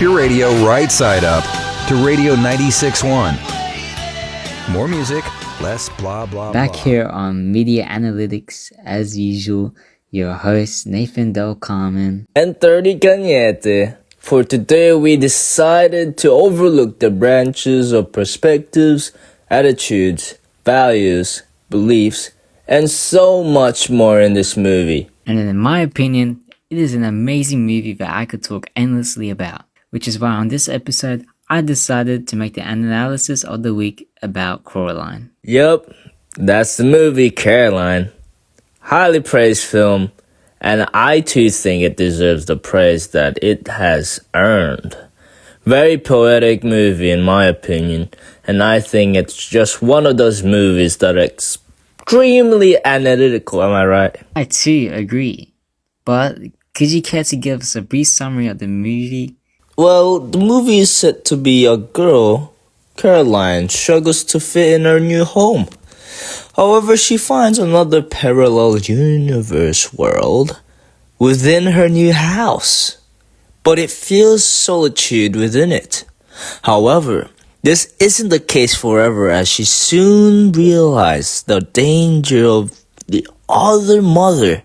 Your radio right side up to Radio 96.1. More music, less blah blah Back blah. here on Media Analytics, as usual, your host Nathan Del Carmen. And 30 Cañete. For today we decided to overlook the branches of perspectives, attitudes, values, beliefs, and so much more in this movie. And in my opinion, it is an amazing movie that I could talk endlessly about. Which is why on this episode, I decided to make the analysis of the week about Coraline. Yup, that's the movie Coraline. Highly praised film, and I too think it deserves the praise that it has earned. Very poetic movie in my opinion, and I think it's just one of those movies that are extremely analytical, am I right? I too agree. But could you care to give us a brief summary of the movie? Well, the movie is set to be a girl, Coraline, struggles to fit in her new home. However, she finds another parallel universe world within her new house, but it feels solitude within it. However, this isn't the case forever as she soon realizes the danger of the other mother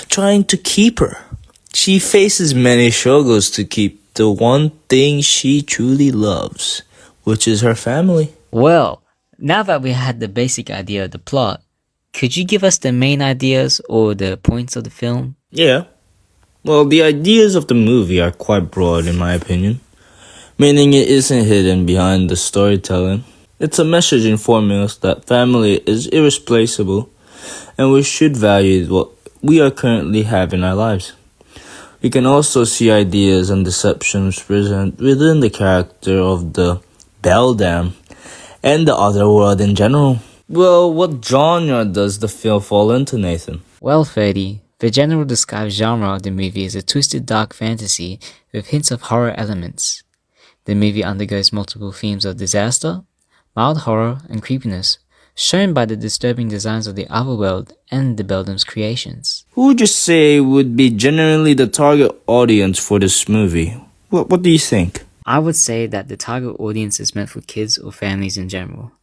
trying to keep her. She faces many struggles to keep the one thing she truly loves, which is her family. Well, now that we had the basic idea of the plot, could you give us the main ideas or the points of the film? Yeah. Well, the ideas of the movie are quite broad in my opinion, meaning it isn't hidden behind the storytelling. It's a message informing us that family is irreplaceable and we should value what we are currently have in our lives. We can also see ideas and deceptions present within the character of the beldam and the other world in general. Well, what genre does the film fall into, Nathan? Well, Ferdy, the general described genre of the movie is a twisted dark fantasy with hints of horror elements. The movie undergoes multiple themes of disaster, mild horror, and creepiness, shown by the disturbing designs of the otherworld and the beldam's creations. Who would you say would be generally the target audience for this movie? What do you think? I would say that the target audience is meant for kids or families in general,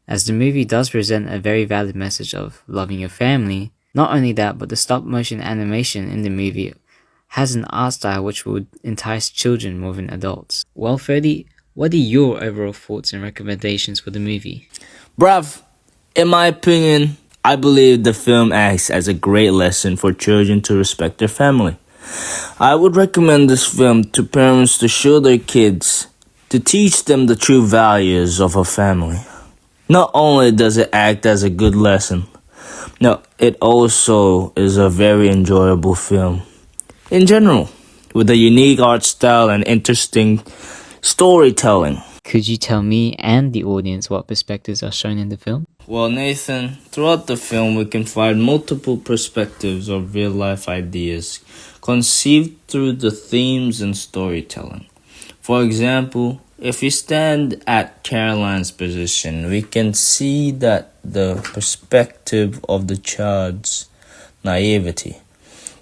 as the movie does present a very valid message of loving your family. Not only that, but the stop-motion animation in the movie has an art style which would entice children more than adults. Well, Ferdy, what are your overall thoughts and recommendations for the movie? Bruv, in my opinion, I believe the film acts as a great lesson for children to respect their family. I would recommend this film to parents to show their kids, to teach them the true values of a family. Not only does it act as a good lesson, no, it also is a very enjoyable film. In general, with a unique art style and interesting storytelling. Could you tell me and the audience what perspectives are shown in the film? Well, Nathan, throughout the film we can find multiple perspectives of real-life ideas conceived through the themes and storytelling. For example, if we stand at Caroline's position, we can see that the perspective of the child's naivety.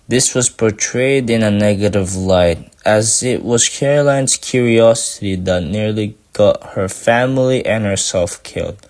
This was portrayed in a negative light, as it was Caroline's curiosity that nearly got her family and herself killed.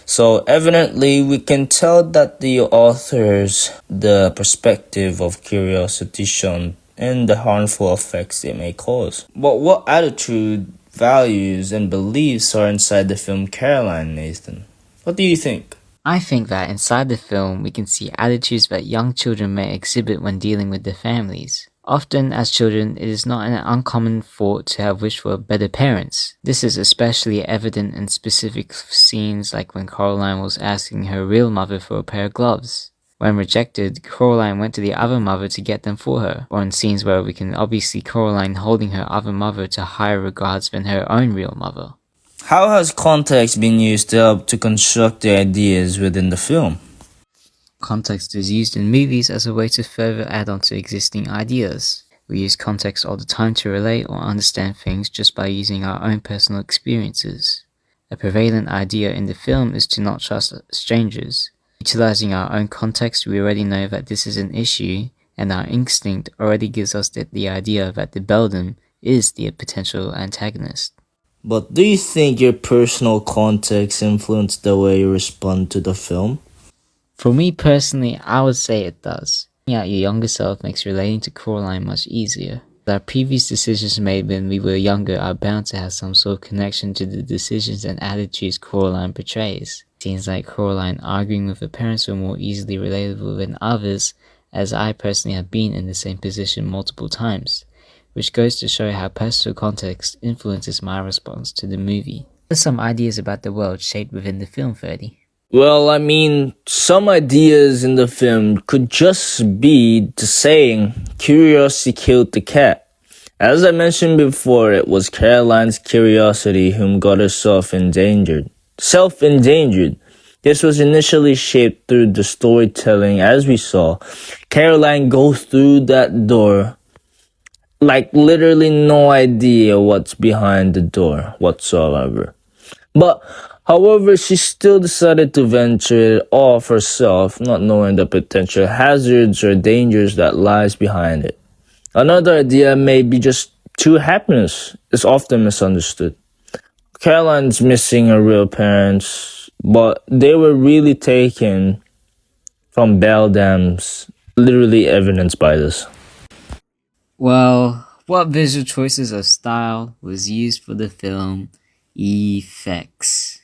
So evidently, we can tell that the authors, the perspective of curiosity shown and the harmful effects it may cause. But what attitude, values, and beliefs are inside the film Coraline, Nathan? What do you think? I think that inside the film we can see attitudes that young children may exhibit when dealing with their families. Often, as children, it is not an uncommon thought to have wished for better parents. This is especially evident in specific scenes like when Coraline was asking her real mother for a pair of gloves. When rejected, Coraline went to the other mother to get them for her, or in scenes where we can obviously see Coraline holding her other mother to higher regards than her own real mother. How has context been used to help to construct the ideas within the film? Context is used in movies as a way to further add on to existing ideas. We use context all the time to relate or understand things just by using our own personal experiences. A prevalent idea in the film is to not trust strangers. Utilizing our own context, we already know that this is an issue, and our instinct already gives us the idea that the beldam is the potential antagonist. But do you think your personal context influenced the way you respond to the film? For me personally, I would say it does. Looking at your younger self makes relating to Coraline much easier. Our previous decisions made when we were younger are bound to have some sort of connection to the decisions and attitudes Coraline portrays. Scenes like Coraline arguing with her parents were more easily relatable than others, as I personally have been in the same position multiple times, which goes to show how personal context influences my response to the movie. What are some ideas about the world shaped within the film, Ferdy? Well, I mean, some ideas in the film could just be the saying, curiosity killed the cat. As I mentioned before, it was Caroline's curiosity whom got herself endangered. Self-endangered. This was initially shaped through the storytelling as we saw. Caroline goes through that door like literally no idea what's behind the door whatsoever. But however, she still decided to venture it off herself, not knowing the potential hazards or dangers that lies behind it. Another idea may be just true happiness is often misunderstood. Caroline's missing her real parents, but they were really taken from Beldam's, literally evidenced by this. Well, what visual choices of style was used for the film effects?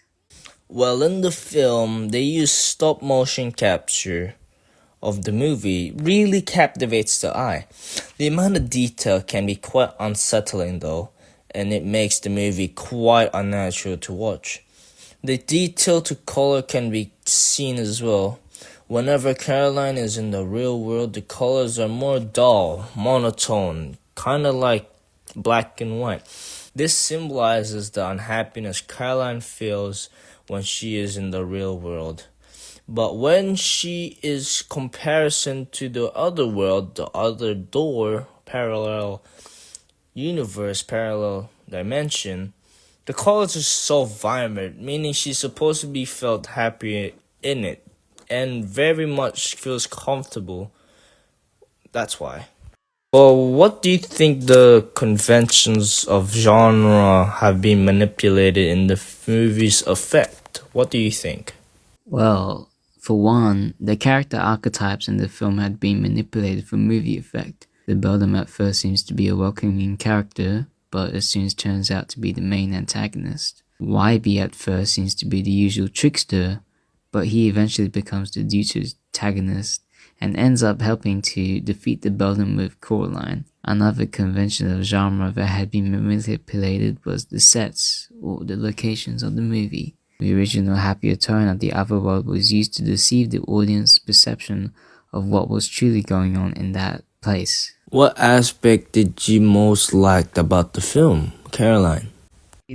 Well, in the film, they use stop motion capture of the movie really captivates the eye. The amount of detail can be quite unsettling though, and it makes the movie quite unnatural to watch. The detail to color can be seen as well. Whenever Caroline is in the real world, the colors are more dull, monotone, kind of like black and white. This symbolizes the unhappiness Caroline feels when she is in the real world. But when she is comparison to the other world, the other door, parallel universe, parallel dimension, the colors are so vibrant, meaning she's supposed to be felt happy in it and very much feels comfortable. That's why. Well, what do you think the conventions of genre have been manipulated in the movie's effect? What do you think? Well, for one, the character archetypes in the film had been manipulated for movie effect. The Beldam at first seems to be a welcoming character, but as soon as turns out to be the main antagonist. YB at first seems to be the usual trickster, but he eventually becomes the dude's antagonist and ends up helping to defeat the Beldam with Coraline. Another convention of genre that had been manipulated was the sets, or the locations of the movie. The original happier tone of the other world was used to deceive the audience's perception of what was truly going on in that place. What aspect did you most like about the film, Caroline?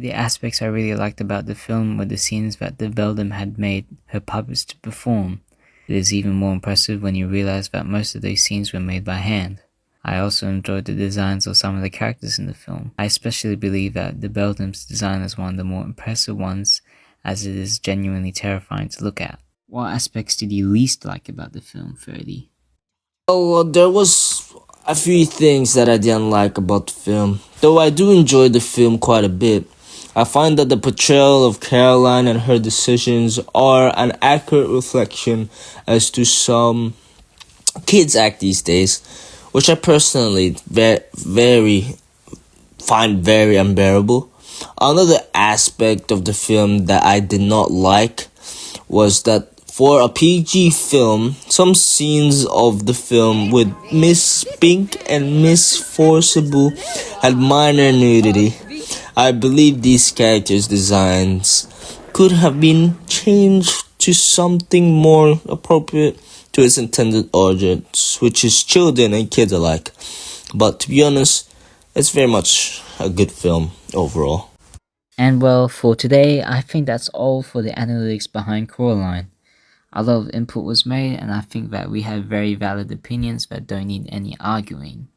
The aspects I really liked about the film were the scenes that the Beldam had made her puppets to perform. It is even more impressive when you realize that most of those scenes were made by hand. I also enjoyed the designs of some of the characters in the film. I especially believe that the Beldam's design is one of the more impressive ones, as it is genuinely terrifying to look at. What aspects did you least like about the film, Ferdy? Well, there was a few things that I didn't like about the film, though I do enjoy the film quite a bit. I find that the portrayal of Caroline and her decisions are an accurate reflection as to some kids act these days, which I personally find very unbearable. Another aspect of the film that I did not like was that for a PG film, some scenes of the film with Miss Pink and Miss Forcible had minor nudity. I believe these characters' designs could have been changed to something more appropriate to its intended audience, which is children and kids alike. But to be honest, it's very much a good film overall. And well, for today, I think that's all for the analytics behind Coraline. A lot of input was made, and I think that we have very valid opinions that don't need any arguing.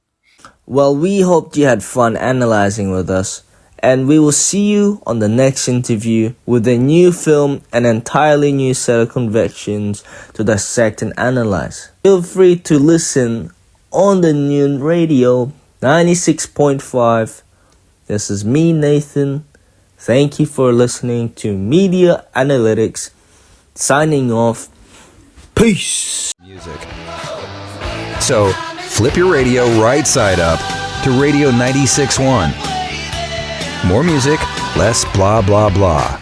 Well, we hope you had fun analyzing with us, and we will see you on the next interview with a new film, an entirely new set of convictions to dissect and analyze. Feel free to listen on the new radio 96.5 This is me, Nathan. Thank you for listening to Media Analytics. Signing off. Peace. Music. So, flip your radio right side up to Radio 96.1. More music, less blah blah blah.